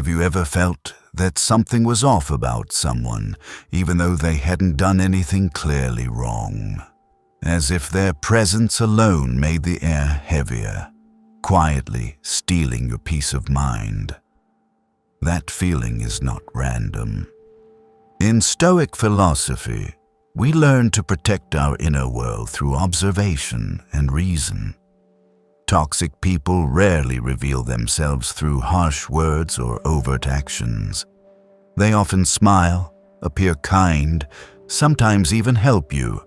Have you ever felt that something was off about someone, even though they hadn't done anything clearly wrong? As if their presence alone made the air heavier, quietly stealing your peace of mind. That feeling is not random. In Stoic philosophy, we learn to protect our inner world through observation and reason. Toxic people rarely reveal themselves through harsh words or overt actions. They often smile, appear kind, sometimes even help you,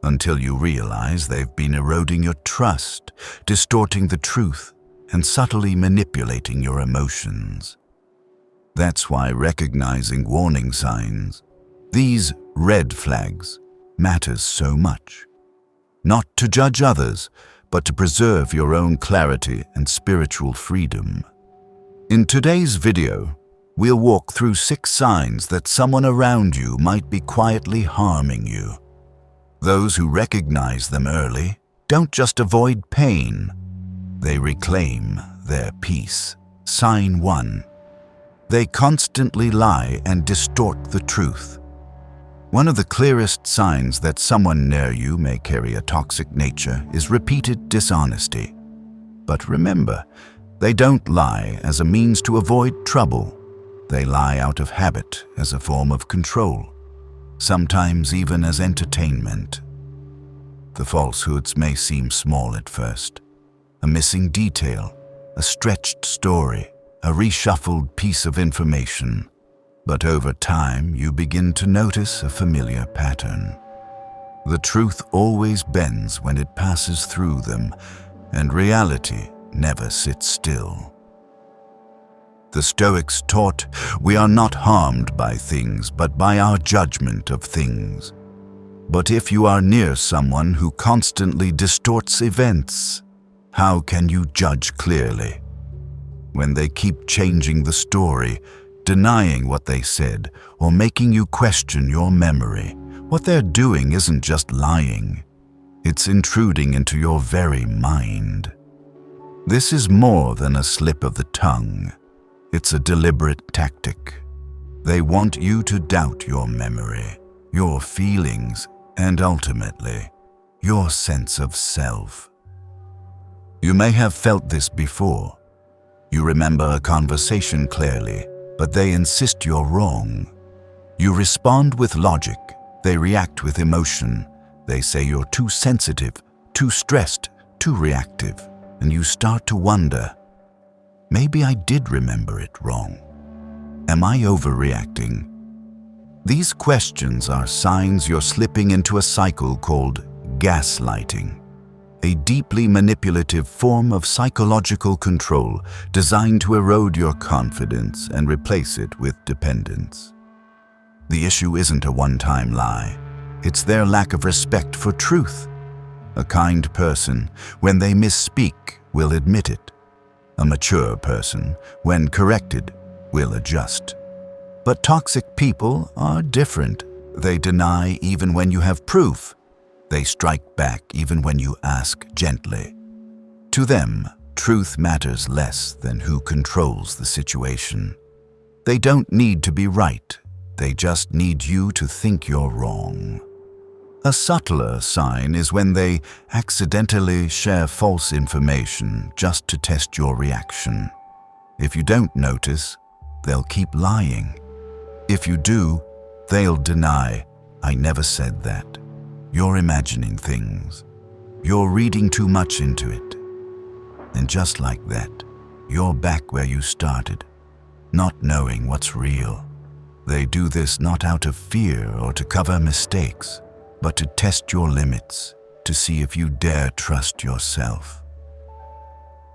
until you realize they've been eroding your trust, distorting the truth, and subtly manipulating your emotions. That's why recognizing warning signs, these red flags, matters so much. Not to judge others, but to preserve your own clarity and spiritual freedom. In today's video, we'll walk through 6 signs that someone around you might be quietly harming you. Those who recognize them early don't just avoid pain, they reclaim their peace. Sign 1. They constantly lie and distort the truth. One of the clearest signs that someone near you may carry a toxic nature is repeated dishonesty. But remember, they don't lie as a means to avoid trouble. They lie out of habit as a form of control, sometimes even as entertainment. The falsehoods may seem small at first. A missing detail, a stretched story, a reshuffled piece of information. But over time, you begin to notice a familiar pattern. The truth always bends when it passes through them, and reality never sits still. The Stoics taught we are not harmed by things, but by our judgment of things. But if you are near someone who constantly distorts events, how can you judge clearly? When they keep changing the story, denying what they said, or making you question your memory, what they're doing isn't just lying. It's intruding into your very mind. This is more than a slip of the tongue. It's a deliberate tactic. They want you to doubt your memory, your feelings, and ultimately, your sense of self. You may have felt this before. You remember a conversation clearly, but they insist you're wrong. You respond with logic, they react with emotion. They say you're too sensitive, too stressed, too reactive, and you start to wonder, maybe I did remember it wrong. Am I overreacting? These questions are signs you're slipping into a cycle called gaslighting, a deeply manipulative form of psychological control designed to erode your confidence and replace it with dependence. The issue isn't a one-time lie. It's their lack of respect for truth. A kind person, when they misspeak, will admit it. A mature person, when corrected, will adjust. But toxic people are different. They deny even when you have proof. They strike back even when you ask gently. To them, truth matters less than who controls the situation. They don't need to be right. They just need you to think you're wrong. A subtler sign is when they accidentally share false information just to test your reaction. If you don't notice, they'll keep lying. If you do, they'll deny, "I never said that. You're imagining things. You're reading too much into it." And just like that, you're back where you started, not knowing what's real. They do this not out of fear or to cover mistakes, but to test your limits, to see if you dare trust yourself.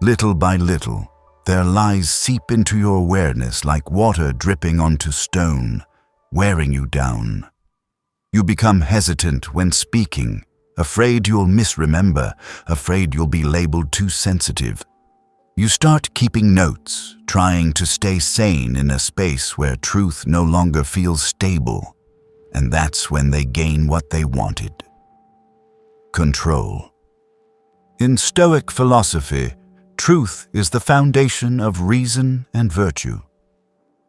Little by little, their lies seep into your awareness like water dripping onto stone, wearing you down. You become hesitant when speaking, afraid you'll misremember, afraid you'll be labeled too sensitive. You start keeping notes, trying to stay sane in a space where truth no longer feels stable. And that's when they gain what they wanted: control. In Stoic philosophy, truth is the foundation of reason and virtue.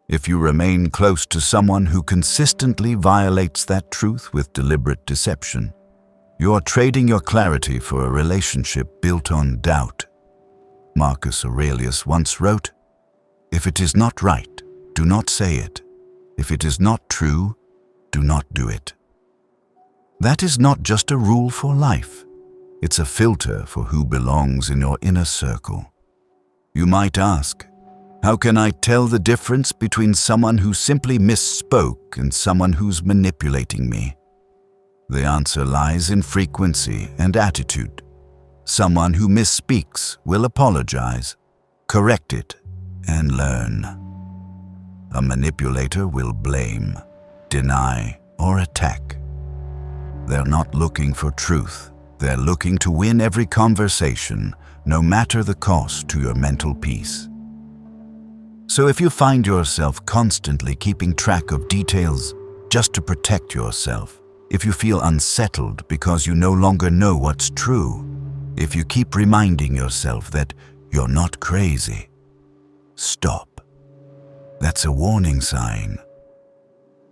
If you remain close to someone who consistently violates that truth with deliberate deception, you are trading your clarity for a relationship built on doubt. Marcus Aurelius once wrote, "If it is not right, do not say it. If it is not true, do not do it." That is not just a rule for life. It's a filter for who belongs in your inner circle. You might ask, how can I tell the difference between someone who simply misspoke and someone who's manipulating me? The answer lies in frequency and attitude. Someone who misspeaks will apologize, correct it, and learn. A manipulator will blame, deny, or attack. They're not looking for truth. They're looking to win every conversation, no matter the cost to your mental peace. So if you find yourself constantly keeping track of details just to protect yourself, if you feel unsettled because you no longer know what's true, if you keep reminding yourself that you're not crazy, stop. That's a warning sign.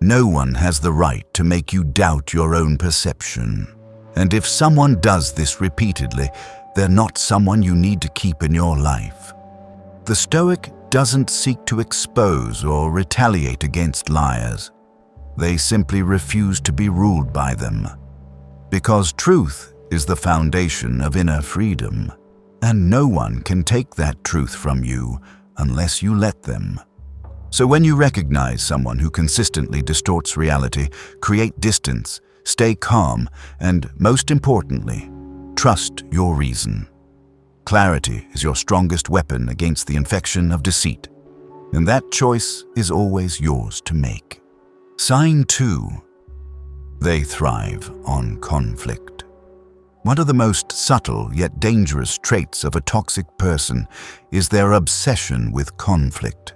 No one has the right to make you doubt your own perception. And if someone does this repeatedly, they're not someone you need to keep in your life. The Stoic doesn't seek to expose or retaliate against liars. They simply refuse to be ruled by them. Because truth is the foundation of inner freedom, and no one can take that truth from you unless you let them. So when you recognize someone who consistently distorts reality, create distance, stay calm, and most importantly, trust your reason. Clarity is your strongest weapon against the infection of deceit, and that choice is always yours to make. Sign 2. They thrive on conflict. One of the most subtle yet dangerous traits of a toxic person is their obsession with conflict.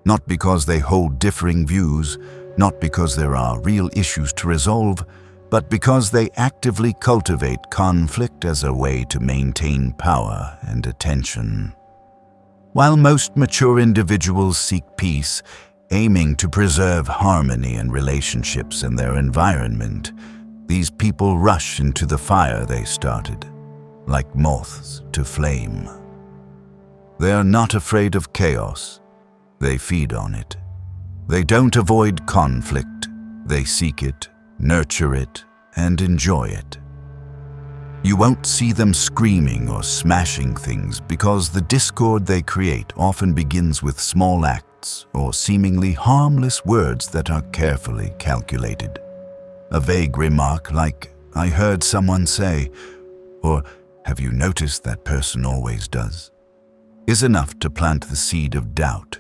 Not because they hold differing views, not because there are real issues to resolve, but because they actively cultivate conflict as a way to maintain power and attention. While most mature individuals seek peace, aiming to preserve harmony in relationships and their environment, these people rush into the fire they started, like moths to flame. They are not afraid of chaos. They feed on it. They don't avoid conflict. They seek it, nurture it, and enjoy it. You won't see them screaming or smashing things because the discord they create often begins with small acts or seemingly harmless words that are carefully calculated. A vague remark like, "I heard someone say," or "Have you noticed that person always does?" is enough to plant the seed of doubt.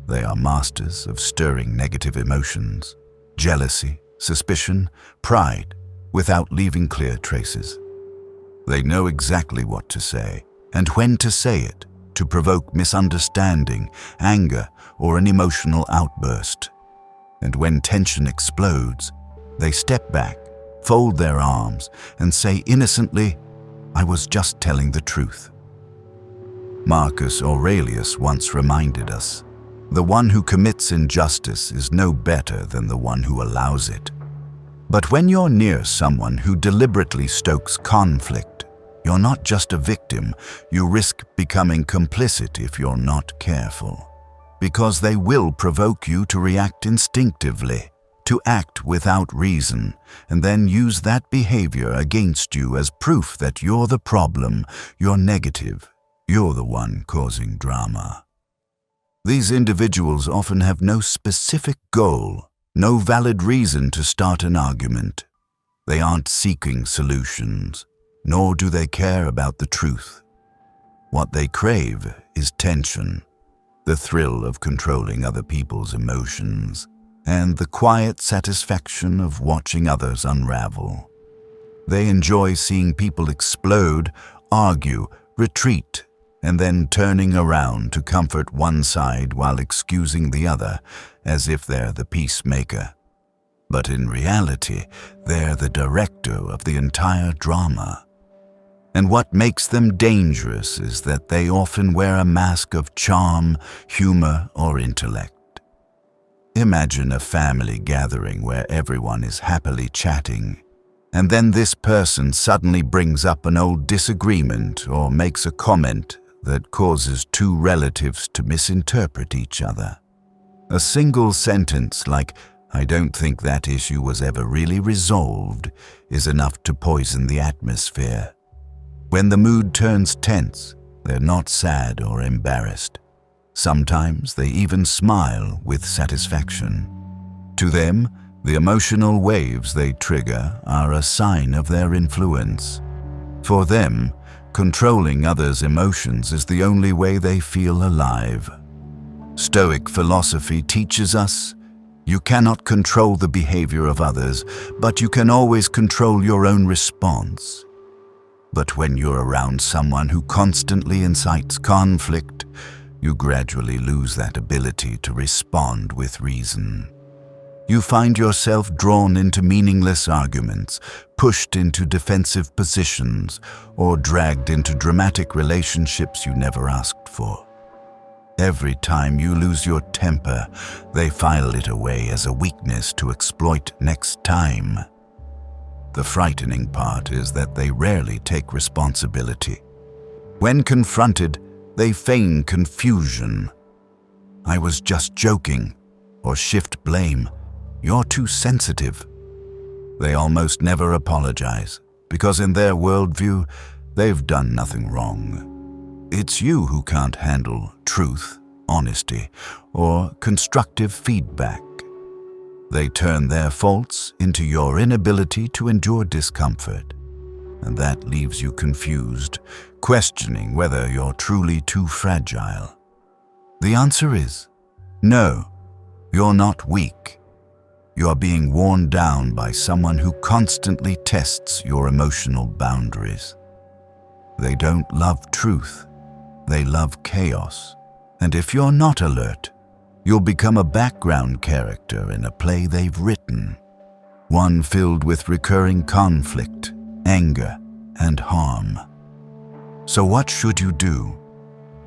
They are masters of stirring negative emotions, jealousy, suspicion, pride, without leaving clear traces. They know exactly what to say and when to say it to provoke misunderstanding, anger, or an emotional outburst. And when tension explodes, they step back, fold their arms, and say innocently, "I was just telling the truth." Marcus Aurelius once reminded us, "The one who commits injustice is no better than the one who allows it." But when you're near someone who deliberately stokes conflict, you're not just a victim, you risk becoming complicit if you're not careful. Because they will provoke you to react instinctively, to act without reason, and then use that behavior against you as proof that you're the problem, you're negative, you're the one causing drama. These individuals often have no specific goal, no valid reason to start an argument. They aren't seeking solutions, nor do they care about the truth. What they crave is tension, the thrill of controlling other people's emotions, and the quiet satisfaction of watching others unravel. They enjoy seeing people explode, argue, retreat, and then turning around to comfort one side while excusing the other, as if they're the peacemaker. But in reality, they're the director of the entire drama. And what makes them dangerous is that they often wear a mask of charm, humor, or intellect. Imagine a family gathering where everyone is happily chatting, and then this person suddenly brings up an old disagreement or makes a comment that causes two relatives to misinterpret each other. A single sentence like, "I don't think that issue was ever really resolved," is enough to poison the atmosphere. When the mood turns tense, they're not sad or embarrassed. Sometimes they even smile with satisfaction. To them, the emotional waves they trigger are a sign of their influence. For them, controlling others' emotions is the only way they feel alive. Stoic philosophy teaches us, you cannot control the behavior of others, but you can always control your own response. But when you're around someone who constantly incites conflict, you gradually lose that ability to respond with reason. You find yourself drawn into meaningless arguments, pushed into defensive positions, or dragged into dramatic relationships you never asked for. Every time you lose your temper, they file it away as a weakness to exploit next time. The frightening part is that they rarely take responsibility. When confronted, they feign confusion. "I was just joking," or shift blame. "You're too sensitive." They almost never apologize, because in their worldview, they've done nothing wrong. It's you who can't handle truth, honesty, or constructive feedback. They turn their faults into your inability to endure discomfort, and that leaves you confused, questioning whether you're truly too fragile. The answer is, no, you're not weak. You're being worn down by someone who constantly tests your emotional boundaries. They don't love truth, they love chaos. And if you're not alert, you'll become a background character in a play they've written, one filled with recurring conflict, anger, and harm. So what should you do?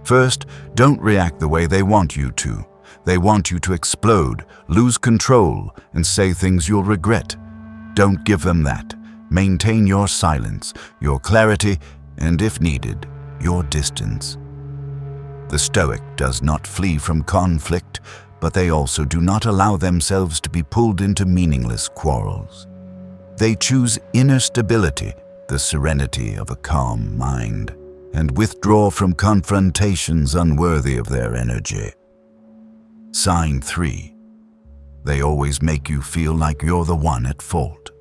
First, don't react the way they want you to. They want you to explode, lose control, and say things you'll regret. Don't give them that. Maintain your silence, your clarity, and if needed, your distance. The Stoic does not flee from conflict, but they also do not allow themselves to be pulled into meaningless quarrels. They choose inner stability, the serenity of a calm mind, and withdraw from confrontations unworthy of their energy. Sign 3. They always make you feel like you're the one at fault.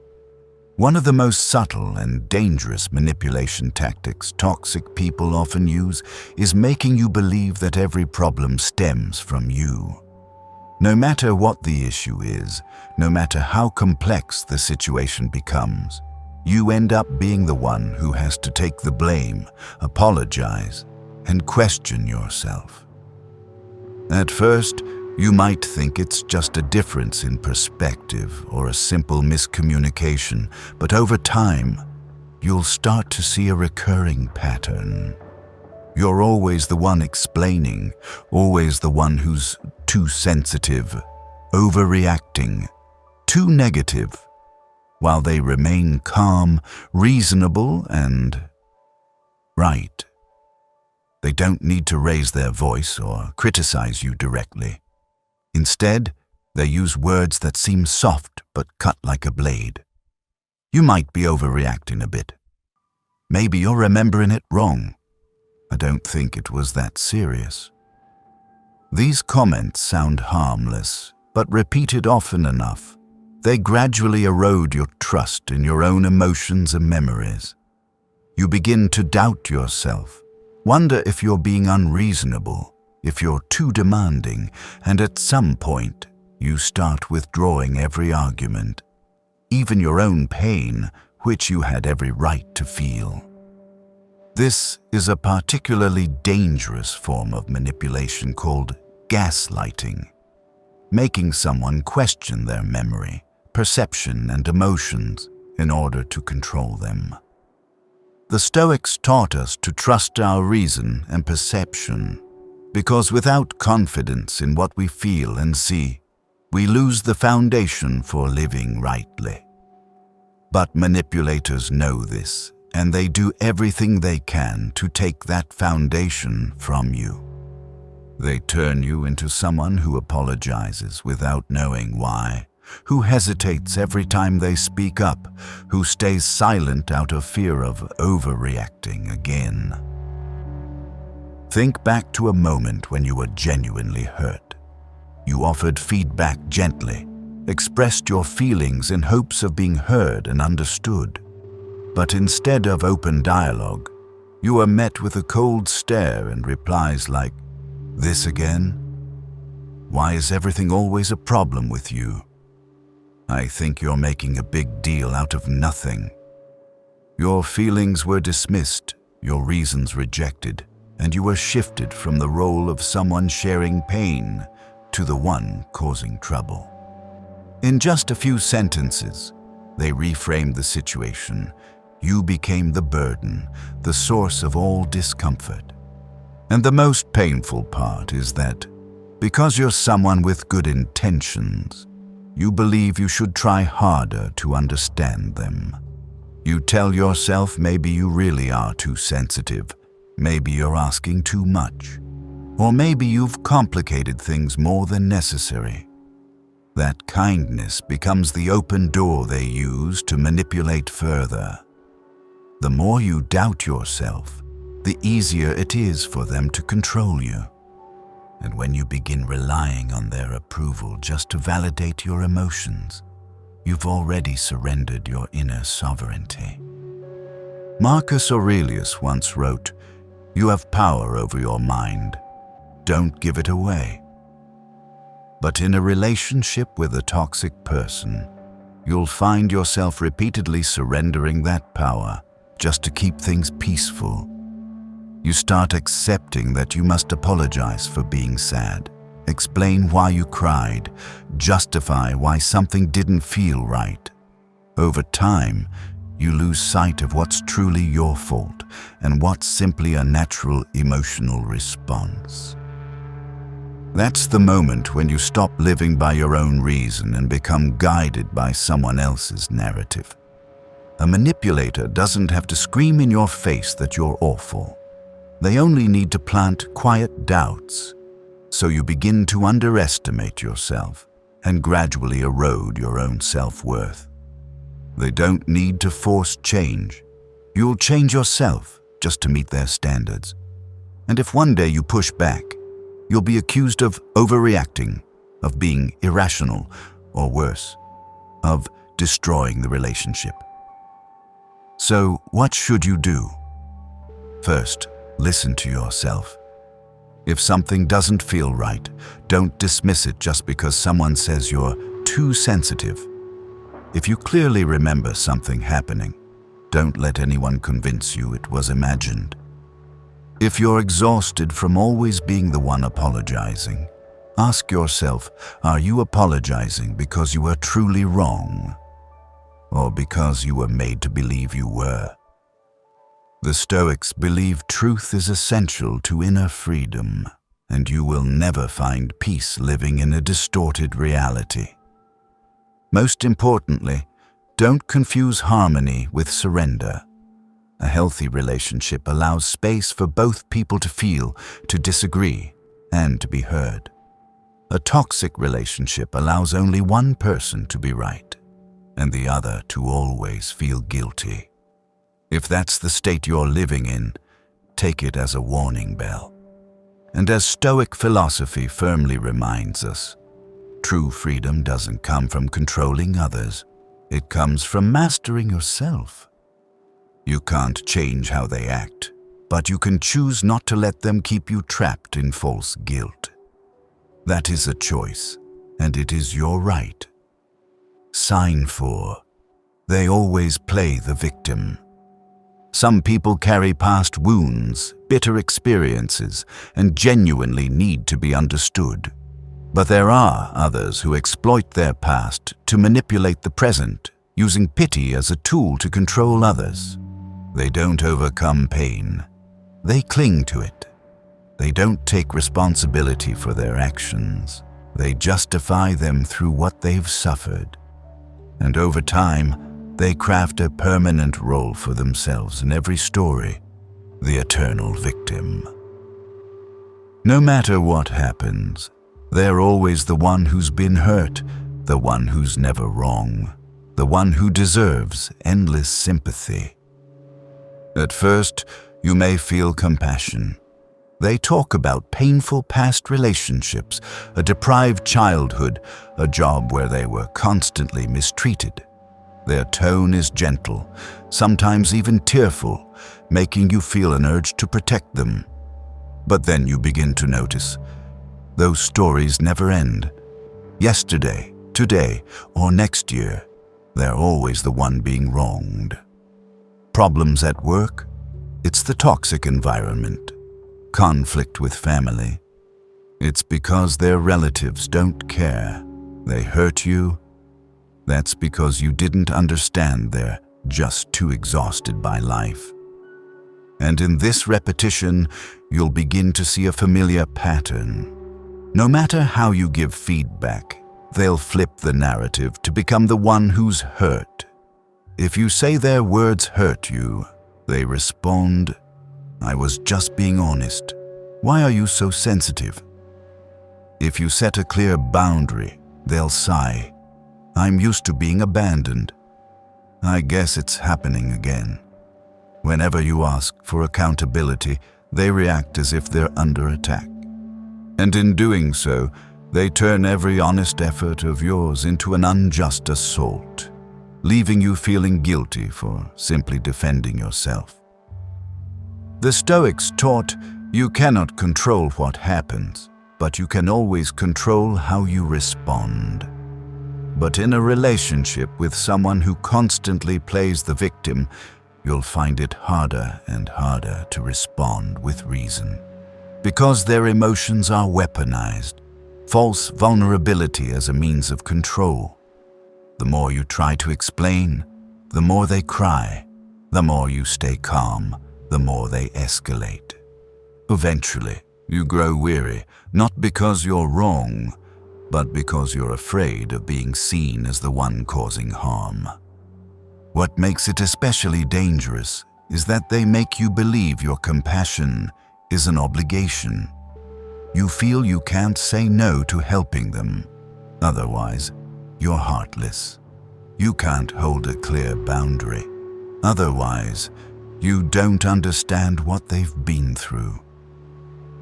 One of the most subtle and dangerous manipulation tactics toxic people often use is making you believe that every problem stems from you. No matter what the issue is, no matter how complex the situation becomes, you end up being the one who has to take the blame, apologize, and question yourself. At first, you might think it's just a difference in perspective or a simple miscommunication, but over time, you'll start to see a recurring pattern. You're always the one explaining, always the one who's too sensitive, overreacting, too negative, while they remain calm, reasonable, and right. They don't need to raise their voice or criticize you directly. Instead, they use words that seem soft but cut like a blade. You might be overreacting a bit. Maybe you're remembering it wrong. I don't think it was that serious. These comments sound harmless, but repeated often enough, they gradually erode your trust in your own emotions and memories. You begin to doubt yourself, wonder if you're being unreasonable, if you're too demanding, and at some point, you start withdrawing every argument, even your own pain, which you had every right to feel. This is a particularly dangerous form of manipulation called gaslighting, making someone question their memory, perception, and emotions in order to control them. The Stoics taught us to trust our reason and perception, because without confidence in what we feel and see, we lose the foundation for living rightly. But manipulators know this, and they do everything they can to take that foundation from you. They turn you into someone who apologizes without knowing why, who hesitates every time they speak up, who stays silent out of fear of overreacting again. Think back to a moment when you were genuinely hurt. You offered feedback gently, expressed your feelings in hopes of being heard and understood. But instead of open dialogue, you were met with a cold stare and replies like, "This again? Why is everything always a problem with you? I think you're making a big deal out of nothing." Your feelings were dismissed, your reasons rejected, and you were shifted from the role of someone sharing pain to the one causing trouble. In just a few sentences, they reframed the situation. You became the burden, the source of all discomfort. And the most painful part is that, because you're someone with good intentions, you believe you should try harder to understand them. You tell yourself maybe you really are too sensitive, maybe you're asking too much, or maybe you've complicated things more than necessary. That kindness becomes the open door they use to manipulate further. The more you doubt yourself, the easier it is for them to control you. And when you begin relying on their approval just to validate your emotions, you've already surrendered your inner sovereignty. Marcus Aurelius once wrote, "You have power over your mind. Don't give it away." But in a relationship with a toxic person, you'll find yourself repeatedly surrendering that power just to keep things peaceful. You start accepting that you must apologize for being sad, explain why you cried, justify why something didn't feel right. Over time, you lose sight of what's truly your fault and what's simply a natural emotional response. That's the moment when you stop living by your own reason and become guided by someone else's narrative. A manipulator doesn't have to scream in your face that you're awful. They only need to plant quiet doubts, so you begin to underestimate yourself and gradually erode your own self-worth. They don't need to force change. You'll change yourself just to meet their standards. And if one day you push back, you'll be accused of overreacting, of being irrational, or worse, of destroying the relationship. So, what should you do? First, listen to yourself. If something doesn't feel right, don't dismiss it just because someone says you're too sensitive. If you clearly remember something happening, don't let anyone convince you it was imagined. If you're exhausted from always being the one apologizing, ask yourself, are you apologizing because you were truly wrong, or because you were made to believe you were? The Stoics believe truth is essential to inner freedom, and you will never find peace living in a distorted reality. Most importantly, don't confuse harmony with surrender. A healthy relationship allows space for both people to feel, to disagree, and to be heard. A toxic relationship allows only one person to be right, and the other to always feel guilty. If that's the state you're living in, take it as a warning bell. And as Stoic philosophy firmly reminds us, true freedom doesn't come from controlling others. It comes from mastering yourself. You can't change how they act, but you can choose not to let them keep you trapped in false guilt. That is a choice, and it is your right. Sign 4. They always play the victim. Some people carry past wounds, bitter experiences, and genuinely need to be understood. But there are others who exploit their past to manipulate the present, using pity as a tool to control others. They don't overcome pain. They cling to it. They don't take responsibility for their actions. They justify them through what they've suffered. And over time, they craft a permanent role for themselves in every story, the eternal victim. No matter what happens, they're always the one who's been hurt, the one who's never wrong, the one who deserves endless sympathy. At first, you may feel compassion. They talk about painful past relationships, a deprived childhood, a job where they were constantly mistreated. Their tone is gentle, sometimes even tearful, making you feel an urge to protect them. But then you begin to notice, those stories never end. Yesterday, today, or next year, they're always the one being wronged. Problems at work? It's the toxic environment. Conflict with family. It's because their relatives don't care. They hurt you. That's because you didn't understand they're just too exhausted by life. And in this repetition, you'll begin to see a familiar pattern. No matter how you give feedback, they'll flip the narrative to become the one who's hurt. If you say their words hurt you, they respond, "I was just being honest. Why are you so sensitive?" If you set a clear boundary, they'll sigh, "I'm used to being abandoned. I guess it's happening again." Whenever you ask for accountability, they react as if they're under attack. And in doing so, they turn every honest effort of yours into an unjust assault, leaving you feeling guilty for simply defending yourself. The Stoics taught you cannot control what happens, but you can always control how you respond. But in a relationship with someone who constantly plays the victim, you'll find it harder and harder to respond with reason. Because their emotions are weaponized, false vulnerability as a means of control. The more you try to explain, the more they cry. The more you stay calm, the more they escalate. Eventually, you grow weary, not because you're wrong, but because you're afraid of being seen as the one causing harm. What makes it especially dangerous is that they make you believe your compassion is an obligation. You feel you can't say no to helping them. Otherwise, you're heartless. You can't hold a clear boundary. Otherwise, you don't understand what they've been through.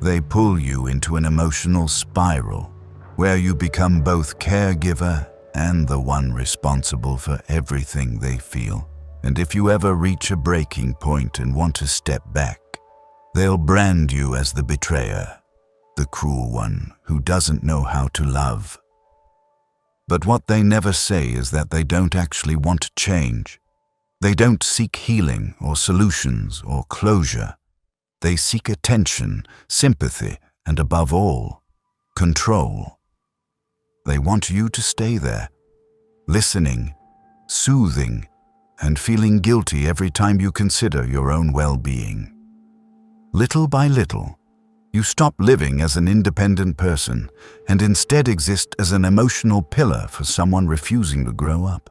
They pull you into an emotional spiral where you become both caregiver and the one responsible for everything they feel. And if you ever reach a breaking point and want to step back, they'll brand you as the betrayer, the cruel one who doesn't know how to love. But what they never say is that they don't actually want to change. They don't seek healing or solutions or closure. They seek attention, sympathy, and above all, control. They want you to stay there, listening, soothing, and feeling guilty every time you consider your own well-being. Little by little, you stop living as an independent person and instead exist as an emotional pillar for someone refusing to grow up.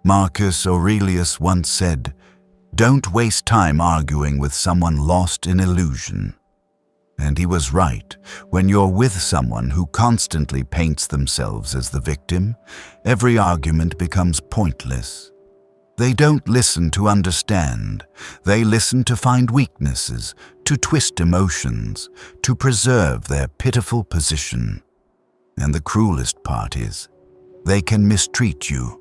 Marcus Aurelius once said, "Don't waste time arguing with someone lost in illusion." And he was right. When you're with someone who constantly paints themselves as the victim, every argument becomes pointless. They don't listen to understand. They listen to find weaknesses, to twist emotions, to preserve their pitiful position. And the cruelest part is, they can mistreat you.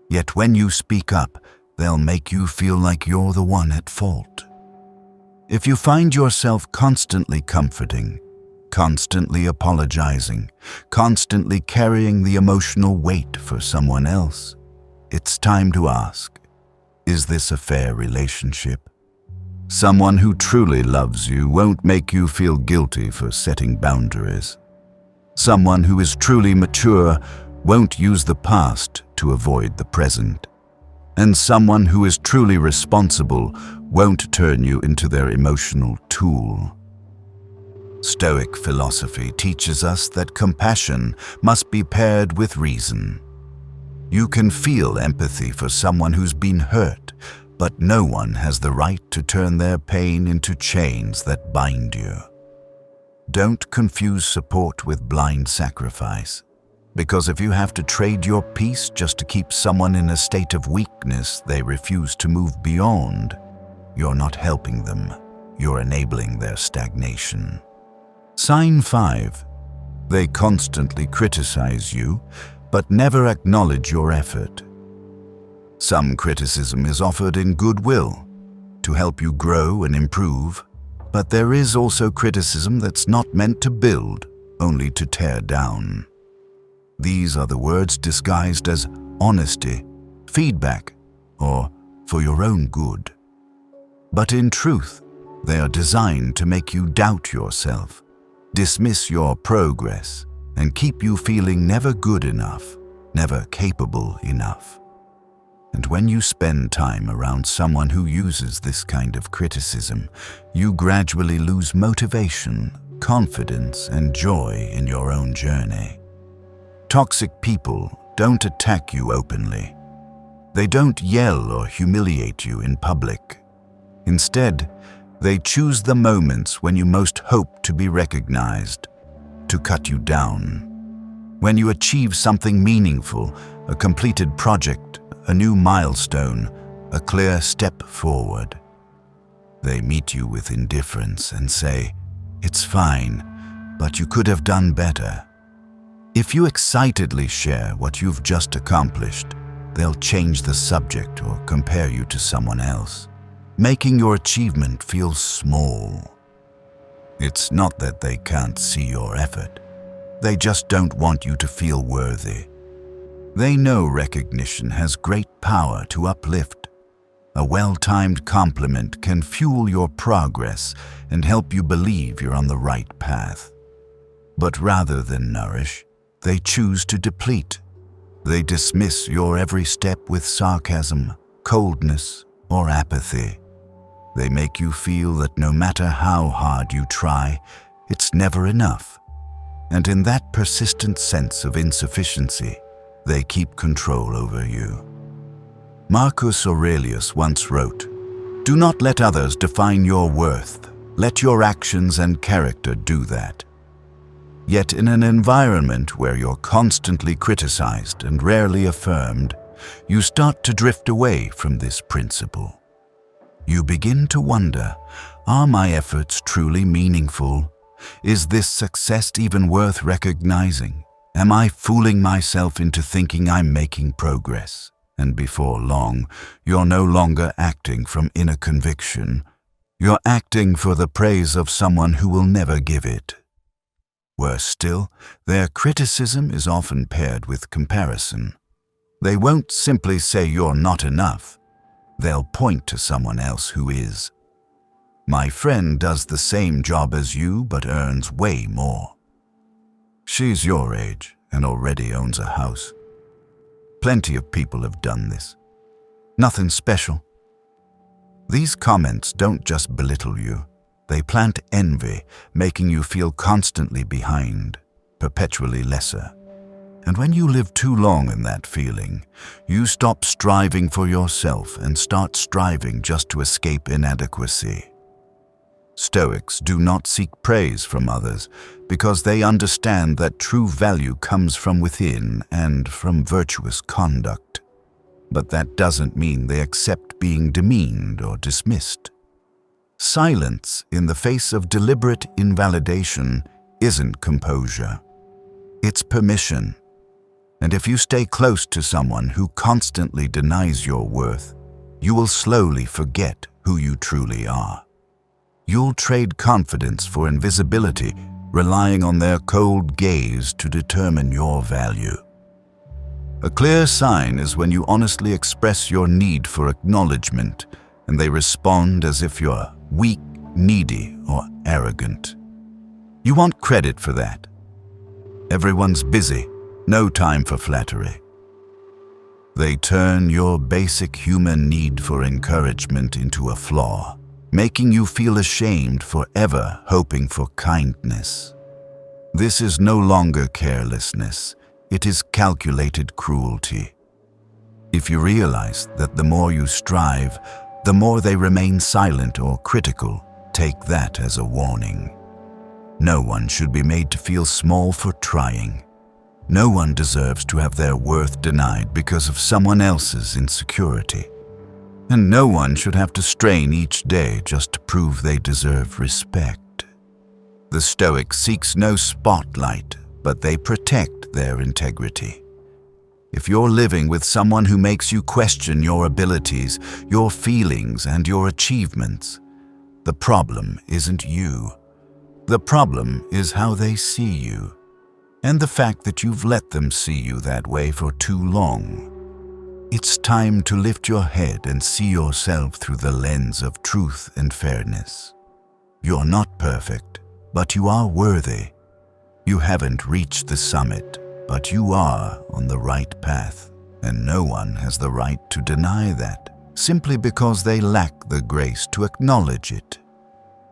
Yet when you speak up, they'll make you feel like you're the one at fault. If you find yourself constantly comforting, constantly apologizing, constantly carrying the emotional weight for someone else, it's time to ask, is this a fair relationship? Someone who truly loves you won't make you feel guilty for setting boundaries. Someone who is truly mature won't use the past to avoid the present. And someone who is truly responsible won't turn you into their emotional tool. Stoic philosophy teaches us that compassion must be paired with reason. You can feel empathy for someone who's been hurt, but no one has the right to turn their pain into chains that bind you. Don't confuse support with blind sacrifice, because if you have to trade your peace just to keep someone in a state of weakness they refuse to move beyond, you're not helping them, you're enabling their stagnation. Sign 5. They constantly criticize you, but never acknowledge your effort. Some criticism is offered in goodwill, to help you grow and improve, but there is also criticism that's not meant to build, only to tear down. These are the words disguised as honesty, feedback, or for your own good. But in truth, they are designed to make you doubt yourself, dismiss your progress, and keep you feeling never good enough, never capable enough. And when you spend time around someone who uses this kind of criticism, you gradually lose motivation, confidence, and joy in your own journey. Toxic people don't attack you openly. They don't yell or humiliate you in public. Instead, they choose the moments when you most hope to be recognized, to cut you down. When you achieve something meaningful, a completed project, a new milestone, a clear step forward, they meet you with indifference and say, "It's fine, but you could have done better." If you excitedly share what you've just accomplished, they'll change the subject or compare you to someone else, making your achievement feel small. It's not that they can't see your effort. They just don't want you to feel worthy. They know recognition has great power to uplift. A well-timed compliment can fuel your progress and help you believe you're on the right path. But rather than nourish, they choose to deplete. They dismiss your every step with sarcasm, coldness, or apathy. They make you feel that no matter how hard you try, it's never enough. And in that persistent sense of insufficiency, they keep control over you. Marcus Aurelius once wrote, "Do not let others define your worth. Let your actions and character do that." Yet in an environment where you're constantly criticized and rarely affirmed, you start to drift away from this principle. You begin to wonder, are my efforts truly meaningful? Is this success even worth recognizing? Am I fooling myself into thinking I'm making progress? And before long, you're no longer acting from inner conviction. You're acting for the praise of someone who will never give it. Worse still, their criticism is often paired with comparison. They won't simply say you're not enough. They'll point to someone else who is. "My friend does the same job as you but earns way more. She's your age and already owns a house. Plenty of people have done this. Nothing special." These comments don't just belittle you. They plant envy, making you feel constantly behind, perpetually lesser. And when you live too long in that feeling, you stop striving for yourself and start striving just to escape inadequacy. Stoics do not seek praise from others because they understand that true value comes from within and from virtuous conduct. But that doesn't mean they accept being demeaned or dismissed. Silence in the face of deliberate invalidation isn't composure. It's permission. And if you stay close to someone who constantly denies your worth, you will slowly forget who you truly are. You'll trade confidence for invisibility, relying on their cold gaze to determine your value. A clear sign is when you honestly express your need for acknowledgement, and they respond as if you're weak, needy, or arrogant. You want credit for that. Everyone's busy. No time for flattery. They turn your basic human need for encouragement into a flaw, making you feel ashamed for ever hoping for kindness. This is no longer carelessness, it is calculated cruelty. If you realize that the more you strive, the more they remain silent or critical, take that as a warning. No one should be made to feel small for trying. No one deserves to have their worth denied because of someone else's insecurity. And no one should have to strain each day just to prove they deserve respect. The Stoic seeks no spotlight, but they protect their integrity. If you're living with someone who makes you question your abilities, your feelings, and your achievements, the problem isn't you. The problem is how they see you, and the fact that you've let them see you that way for too long. It's time to lift your head and see yourself through the lens of truth and fairness. You're not perfect, but you are worthy. You haven't reached the summit, but you are on the right path, and no one has the right to deny that, simply because they lack the grace to acknowledge it.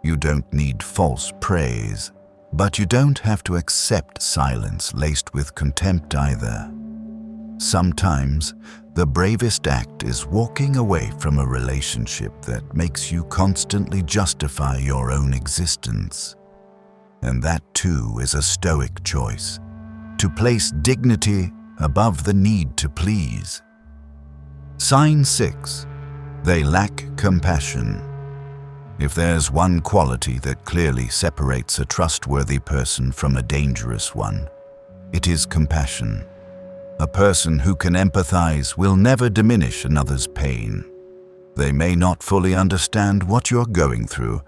You don't need false praise, but you don't have to accept silence laced with contempt either. Sometimes, the bravest act is walking away from a relationship that makes you constantly justify your own existence. And that too is a Stoic choice, to place dignity above the need to please. Sign 6. They lack compassion. If there's one quality that clearly separates a trustworthy person from a dangerous one, it is compassion. A person who can empathize will never diminish another's pain. They may not fully understand what you're going through,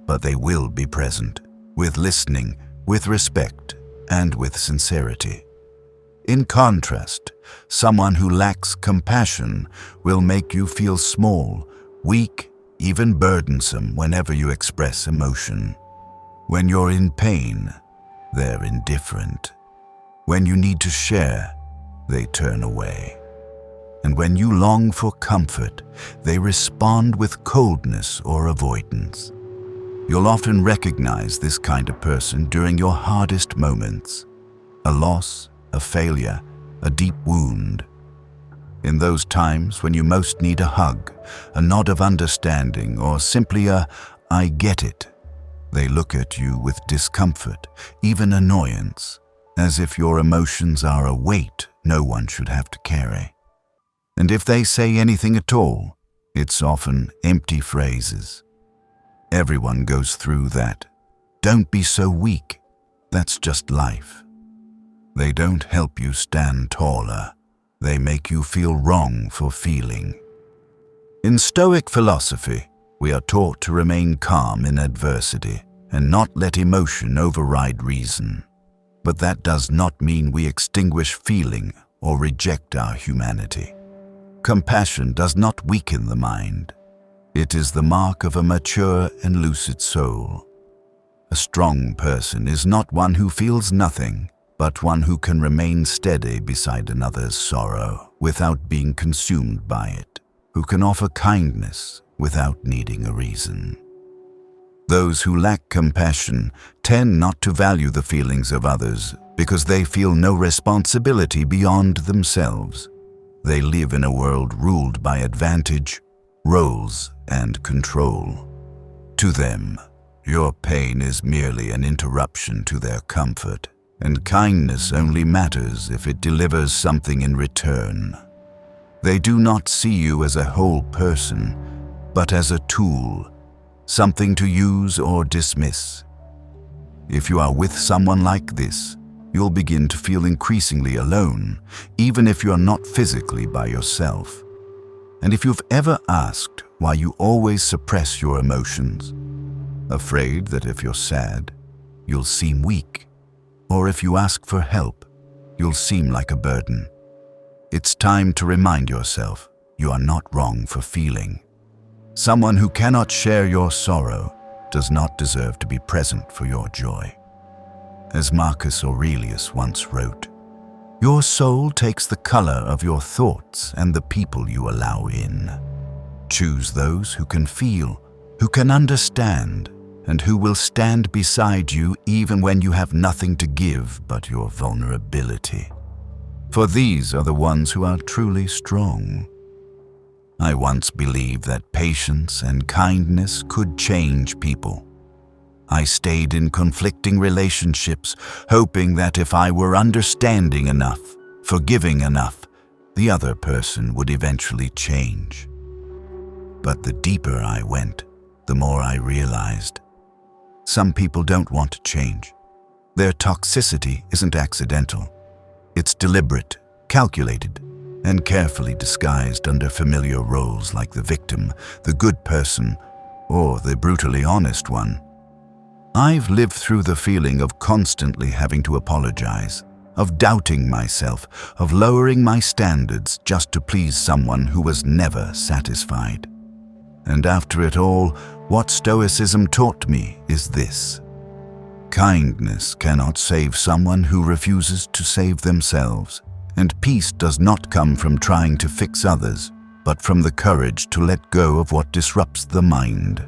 but they will be present, with listening, with respect, and with sincerity. In contrast, someone who lacks compassion will make you feel small, weak, even burdensome whenever you express emotion. When you're in pain, they're indifferent. When you need to share, they turn away. And when you long for comfort, they respond with coldness or avoidance. You'll often recognize this kind of person during your hardest moments. A loss, a failure, a deep wound. In those times when you most need a hug, a nod of understanding, or simply a "I get it," they look at you with discomfort, even annoyance, as if your emotions are a weight no one should have to carry. And if they say anything at all, it's often empty phrases. Everyone goes through that. Don't be so weak. That's just life. They don't help you stand taller. They make you feel wrong for feeling. In Stoic philosophy, we are taught to remain calm in adversity and not let emotion override reason. But that does not mean we extinguish feeling or reject our humanity. Compassion does not weaken the mind. It is the mark of a mature and lucid soul. A strong person is not one who feels nothing, but one who can remain steady beside another's sorrow without being consumed by it, who can offer kindness without needing a reason. Those who lack compassion tend not to value the feelings of others because they feel no responsibility beyond themselves. They live in a world ruled by advantage, roles, and control. To them, your pain is merely an interruption to their comfort, and kindness only matters if it delivers something in return. They do not see you as a whole person, but as a tool, something to use or dismiss. If you are with someone like this, you'll begin to feel increasingly alone, even if you're not physically by yourself. And if you've ever asked why you always suppress your emotions, afraid that if you're sad, you'll seem weak, or if you ask for help, you'll seem like a burden, it's time to remind yourself you are not wrong for feeling. Someone who cannot share your sorrow does not deserve to be present for your joy. As Marcus Aurelius once wrote, "Your soul takes the color of your thoughts and the people you allow in. Choose those who can feel, who can understand, and who will stand beside you even when you have nothing to give but your vulnerability. For these are the ones who are truly strong. I once believed that patience and kindness could change people. I stayed in conflicting relationships, hoping that if I were understanding enough, forgiving enough, the other person would eventually change. But the deeper I went, the more I realized. Some people don't want to change. Their toxicity isn't accidental. It's deliberate, calculated, and carefully disguised under familiar roles like the victim, the good person, or the brutally honest one. I've lived through the feeling of constantly having to apologize, of doubting myself, of lowering my standards just to please someone who was never satisfied. And after it all, what Stoicism taught me is this: kindness cannot save someone who refuses to save themselves, and peace does not come from trying to fix others, but from the courage to let go of what disrupts the mind.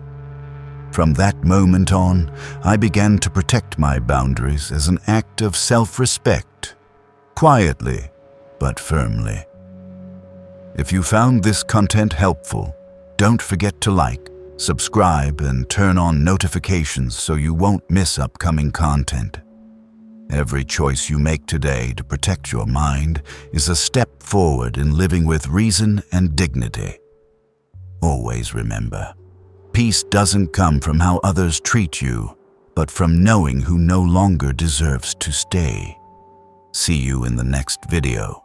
From that moment on, I began to protect my boundaries as an act of self-respect, quietly but firmly. If you found this content helpful, don't forget to like, subscribe, and turn on notifications so you won't miss upcoming content. Every choice you make today to protect your mind is a step forward in living with reason and dignity. Always remember, peace doesn't come from how others treat you, but from knowing who no longer deserves to stay. See you in the next video.